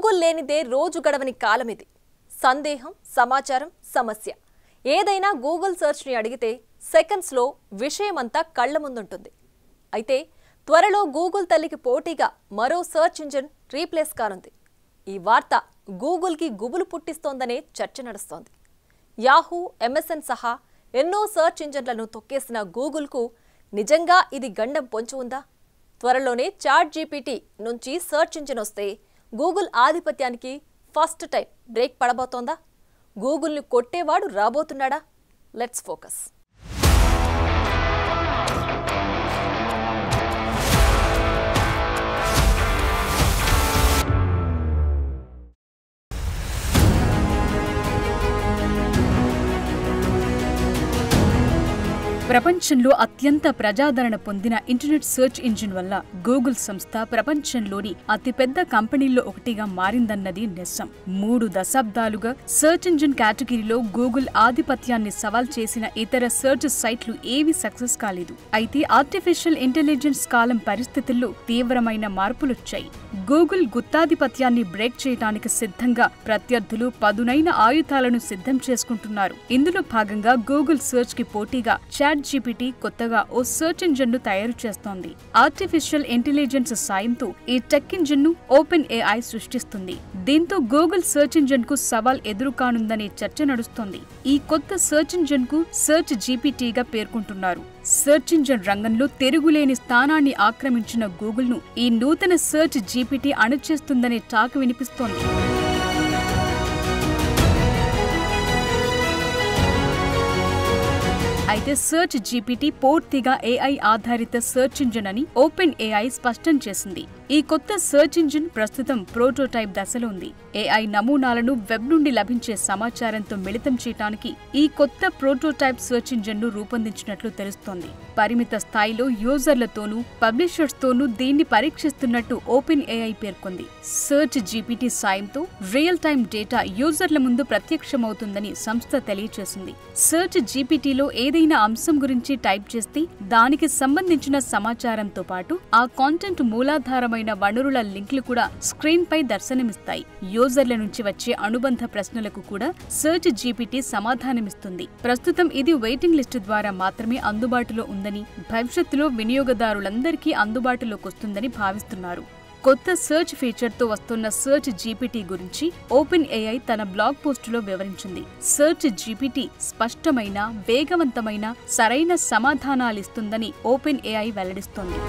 Google లేనిదే రోజు గడవని కాలం ఇది. సందేహం, సమాచారం, సమస్య ఏదైనా గూగుల్ సెర్చ్ ని అడిగితే సెకండ్స్ లో విషయమంతా కళ్ళ ముందుంటుంది. అయితే త్వరలో గూగుల్ తల్లికి పోటీగా మరో సెర్చ్ ఇంజిన్ రీప్లేస్ కానుంది. ఈ వార్త గూగుల్ కి గుబులు పుట్టిస్తోందనే చర్చ నడుస్తోంది. యాహూ, ఎంఎస్ఎన్ సహా ఎన్నో సెర్చ్ ఇంజిన్లను తొక్కేసిన గూగుల్ కు నిజంగా ఇది గండం పొంచి ఉందా? త్వరలోనే చాట్ జీపీటీ నుంచి సెర్చ్ ఇంజిన్ వస్తే గూగుల్ ఆధిపత్యానికి ఫస్ట్ టైం బ్రేక్ పడబోతోందా? గూగుల్ని కొట్టేవాడు రాబోతున్నాడా? Let's focus. ప్రపంచంలో అత్యంత ప్రజాదరణ పొందిన ఇంటర్నెట్ సెర్చ్ ఇంజిన్ వల్ల గూగుల్ సంస్థ ప్రపంచంలోని అతిపెద్ద కంపెనీల్లో ఒకటిగా మారిందన్నది నిజం. 3 దశాబ్దాలుగా సెర్చ్ ఇంజిన్ కేటగిరీలో గూగుల్ ఆధిపత్యాన్ని సవాల్ చేసిన ఇతర సెర్చ్ సైట్లు ఏవీ సక్సెస్ కాలేదు. అయితే ఆర్టిఫిషియల్ ఇంటెలిజెన్స్ కాలం పరిస్థితుల్లో తీవ్రమైన మార్పులొచ్చాయి. గూగుల్ గుత్తాధిపత్యాన్ని బ్రేక్ చేయడానికి సిద్ధంగా ప్రత్యర్థులు పదునైన ఆయుధాలను సిద్ధం చేసుకుంటున్నారు. ఇందులో భాగంగా గూగుల్ సెర్చ్ కి పోటీగా చాట్ జీపీటీ కొత్తగా ఓ సెర్చ్ ఇంజిన్ ను తయారు చేస్తోంది. ఆర్టిఫిషియల్ ఇంటెలిజెన్స్ సాయంతో ఈ టెక్ ఇంజిన్ ను ఓపెన్ ఏఐ సృష్టిస్తుంది. దీంతో గూగుల్ సెర్చ్ ఇంజిన్ కు సవాల్ ఎదురుకానుందనే చర్చ నడుస్తోంది. ఈ కొత్త సెర్చ్ ఇంజిన్ కు సెర్చ్ జీపీటీగా పేర్కొంటున్నారు. సెర్చ్ ఇంజిన్ రంగంలో తిరుగులేని స్థానాన్ని ఆక్రమించిన గూగుల్ ను ఈ నూతన సెర్చ్ జీపీటీ అణచేస్తుందనే టాక్ వినిపిస్తోంది. అయితే సెర్చ్ జీపీటీ పూర్తిగా ఏఐ ఆధారిత సెర్చ్ ఇంజిన్ అని ఓపెన్ ఏఐ స్పష్టం చేసింది. ఈ కొత్త సెర్చ్ ఇంజిన్ ప్రస్తుతం ప్రోటోటైప్ దశలో ఉంది. ఏఐ నమూనాలను వెబ్ నుండి లభించే సమాచారంతో మిళితం చేయడానికి ఈ కొత్త ప్రోటోటైప్ సెర్చ్ ఇంజిన్ ను రూపొందించినట్లు తెలుస్తోంది. పరిమిత స్థాయిలో యూజర్లతోనూ పబ్లిషర్స్ తోనూ దీన్ని పరీక్షిస్తున్నట్టు ఓపెన్ ఏఐ పేర్కొంది. సెర్చ్ జీపీటీ సాయంతో రియల్ టైమ్ డేటా యూజర్ల ముందు ప్రత్యక్షమవుతుందని సంస్థ తెలియజేసింది. సెర్చ్ జీపీటీలో ఏదైనా అంశం గురించి టైప్ చేస్తే దానికి సంబంధించిన సమాచారంతో పాటు ఆ కాంటెంట్ మూలాధారమైన వనరుల లింక్లు కూడా స్క్రీన్ పై దర్శనమిస్తాయి. యూజర్ల నుంచి వచ్చే అనుబంధ ప్రశ్నలకు కూడా సెర్చ్ జీపీటీ సమాధానమిస్తుంది. ప్రస్తుతం ఇది వెయిటింగ్ లిస్టు ద్వారా మాత్రమే అందుబాటులో ఉందని, భవిష్యత్తులో వినియోగదారులందరికీ అందుబాటులోకి వస్తుందని భావిస్తున్నారు. కొత్త సెర్చ్ ఫీచర్ తో వస్తున్న సెర్చ్ జీపీటీ గురించి ఓపెన్ ఏఐ తన బ్లాగ్ పోస్టులో వివరించింది. సెర్చ్ జీపీటీ స్పష్టమైన, వేగవంతమైన, సరైన సమాధానాలిస్తుందని ఓపెన్ ఏఐ వెల్లడిస్తోంది.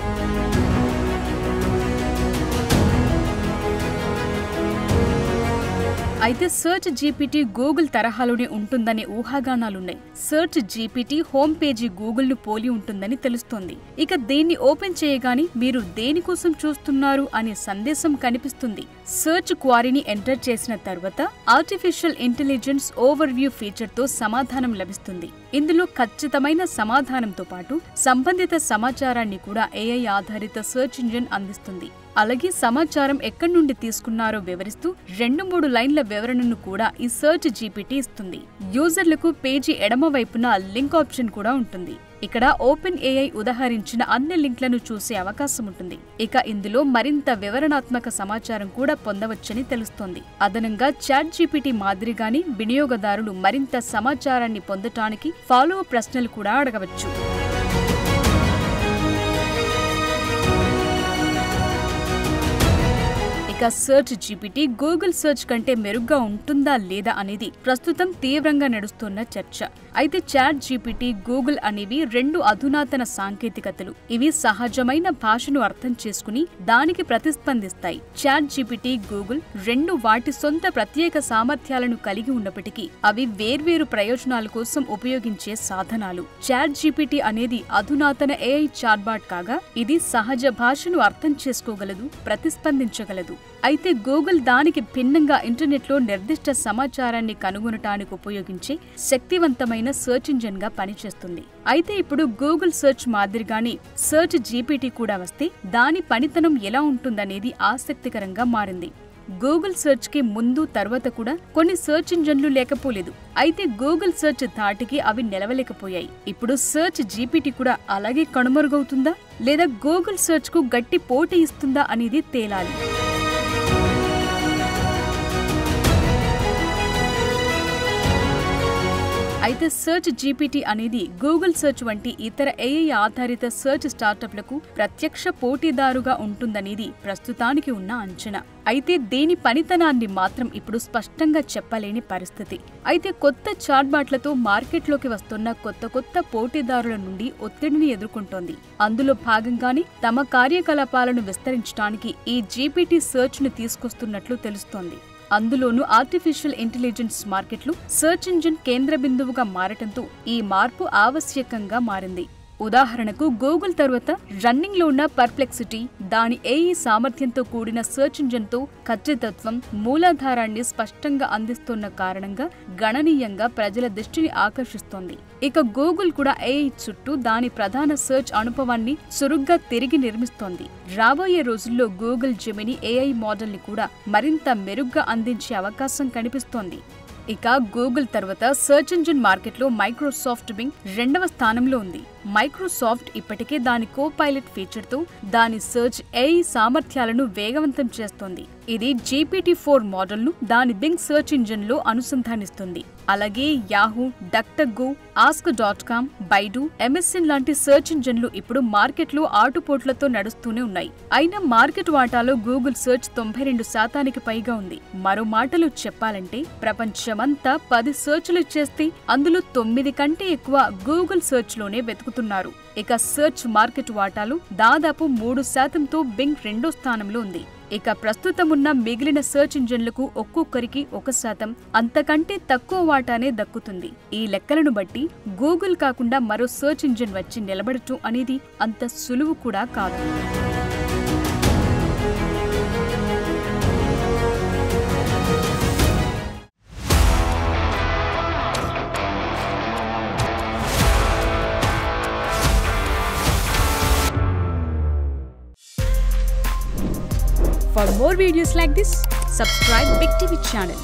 అయితే సెర్చ్ జీపీటీ గూగుల్ తరహాలోనే ఉంటుందనే ఊహాగానాలున్నాయి. Search GPT home page Google ను పోలి ఉంటుందని తెలుస్తోంది. ఇక దీన్ని ఓపెన్ చేయగానే మీరు దేనికోసం చూస్తున్నారు అనే సందేశం కనిపిస్తుంది. సెర్చ్ క్వారీని ఎంటర్ చేసిన తర్వాత artificial intelligence over view feature తో సమాధానం లభిస్తుంది. ఇందులో ఖచ్చితమైన సమాధానంతో పాటు సంబంధిత సమాచారాన్ని కూడా ఏఐ ఆధారిత సెర్చ్ ఇంజిన్ అందిస్తుంది. అలాగే సమాచారం ఎక్కడి నుండి తీసుకున్నారో వివరిస్తూ 2-3 లైన్ల వివరణను కూడా ఈ సెర్చ్ జీపీటీ ఇస్తుంది. యూజర్లకు పేజీ ఎడమ వైపున లింక్ ఆప్షన్ కూడా ఉంటుంది. ఇక్కడ ఓపెన్ ఏఐ ఉదహరించిన అన్ని లింక్లను చూసే అవకాశం ఉంటుంది. ఇక ఇందులో మరింత వివరణాత్మక సమాచారం కూడా పొందవచ్చని తెలుస్తోంది. అదనంగా చాట్ జీపీటీ మాదిరిగానే వినియోగదారులు మరింత సమాచారాన్ని పొందటానికి ఫాలో అప్ ప్రశ్నలు కూడా అడగవచ్చు. ఇక సెర్చ్ జీపీటీ గూగుల్ సెర్చ్ కంటే మెరుగ్గా ఉంటుందా లేదా అనేది ప్రస్తుతం తీవ్రంగా నడుస్తున్న చర్చ. అయితే చాట్ జీపీటీ, గూగుల్ అనేవి 2 అధునాతన సాంకేతికతలు. ఇవి సహజమైన భాషను అర్థం చేసుకుని దానికి ప్రతిస్పందిస్తాయి. చాట్ జీపీటీ, గూగుల్ 2 వాటి సొంత ప్రత్యేక సామర్థ్యాలను కలిగి ఉన్నప్పటికీ అవి వేర్వేరు ప్రయోజనాల కోసం ఉపయోగించే సాధనాలు. చాట్ జీపీటీ అనేది అధునాతన ఏఐ చాట్బాట్ కాగా ఇది సహజ భాషను అర్థం చేసుకోగలదు, ప్రతిస్పందించగలదు. అయితే గూగుల్ దానికి భిన్నంగా ఇంటర్నెట్లో నిర్దిష్ట సమాచారాన్ని కనుగొనటానికి ఉపయోగించే శక్తివంతమైన సెర్చ్ ఇంజిన్ గా పనిచేస్తుంది. అయితే ఇప్పుడు గూగుల్ సెర్చ్ మాదిరిగానే సెర్చ్ జీపీటీ కూడా వస్తే దాని పనితనం ఎలా ఉంటుందనేది ఆసక్తికరంగా మారింది. గూగుల్ సెర్చ్ కి ముందు తర్వాత కూడా కొన్ని సెర్చ్ ఇంజన్లు లేకపోలేదు. అయితే గూగుల్ సెర్చ్ ధాటికి అవి నిలవలేకపోయాయి. ఇప్పుడు సెర్చ్ జీపీటీ కూడా అలాగే కనుమరుగవుతుందా లేదా గూగుల్ సెర్చ్ కు గట్టి పోటీ ఇస్తుందా అనేది తేలాలి. అయితే సెర్చ్ జీపీటీ అనేది గూగుల్ సెర్చ్ వంటి ఇతర ఏఐ ఆధారిత సెర్చ్ స్టార్టప్లకు ప్రత్యక్ష పోటీదారుగా ఉంటుందనేది ప్రస్తుతానికి ఉన్న అంచనా. అయితే దీని పనితనాన్ని మాత్రం ఇప్పుడు స్పష్టంగా చెప్పలేని పరిస్థితి. అయితే కొత్త చాట్బాట్లతో మార్కెట్లోకి వస్తున్న కొత్త పోటీదారుల నుండి ఒత్తిడిని ఎదుర్కొంటోంది. అందులో భాగంగానే తమ కార్యకలాపాలను విస్తరించడానికి ఈ జీపీటీ సెర్చ్ ను తీసుకొస్తున్నట్లు తెలుస్తోంది. అందులోనూ ఆర్టిఫిషియల్ ఇంటెలిజెన్స్ మార్కెట్లు సెర్చ్ ఇంజిన్ కేంద్ర బిందువుగా మారటంతో ఈ మార్పు ఆవశ్యకంగా మారింది. ఉదాహరణకు గూగుల్ తరువాత రన్నింగ్ లో ఉన్న పర్ప్లెక్సిటీ దాని ఏఐ సామర్థ్యంతో కూడిన సెర్చ్ ఇంజిన్ తో ఖచ్చితత్వం, మూలాధారాన్ని స్పష్టంగా అందిస్తున్న కారణంగా గణనీయంగా ప్రజల దృష్టిని ఆకర్షిస్తోంది. ఇక గూగుల్ కూడా ఏఐ చుట్టూ దాని ప్రధాన సెర్చ్ అనుభవాన్ని చురుగ్గా తిరిగి నిర్మిస్తోంది. రాబోయే రోజుల్లో గూగుల్ జెమిని ఏఐ మోడల్ ని కూడా మరింత మెరుగ్గా అందించే అవకాశం కనిపిస్తోంది. ఇక గూగుల్ తర్వాత సెర్చ్ ఇంజిన్ మార్కెట్లో మైక్రోసాఫ్ట్ బింగ్ 2వ స్థానంలో ఉంది. మైక్రోసాఫ్ట్ ఇప్పటికే దాని కోపైలట్ ఫీచర్తో దాని సెర్చ్ ఏఐ సామర్థ్యాలను వేగవంతం చేస్తోంది. ఇది GPT-4 మోడల్ను దాని బింగ్ సెర్చ్ ఇంజిన్లో అనుసంధానిస్తుంది. అలాగే యాహూ, డక్టగో, ఆస్క్.com, బైడు, MSN లాంటి సెర్చ్ ఇంజిన్లు ఇప్పుడు మార్కెట్లో ఆటుపోట్లతో నడుస్తూనే ఉన్నాయి. అయినా మార్కెట్ వాటాలో గూగుల్ సెర్చ్ 92% పైగా ఉంది. మరో మాటలు చెప్పాలంటే ప్రపంచమంతా 10 సెర్చ్లు చేస్తే అందులో 9 కంటే ఎక్కువ గూగుల్ సెర్చ్లోనే వెతుకుతున్నారు. ఇక సెర్చ్ మార్కెట్ వాటాలు దాదాపు 3%తో బింగ్ 2వ స్థానంలో ఉంది. ఇక ప్రస్తుతమున్న మిగిలిన సెర్చ్ ఇంజిన్లకు ఒక్కొక్కరికి 1%, అంతకంటే తక్కువ వాటానే దక్కుతుంది. ఈ లెక్కలను బట్టి గూగుల్ కాకుండా మరో సెర్చ్ ఇంజిన్ వచ్చి నిలబడటం అనేది అంత సులువు కూడా కాదు. For more videos like this, subscribe Big TV channel.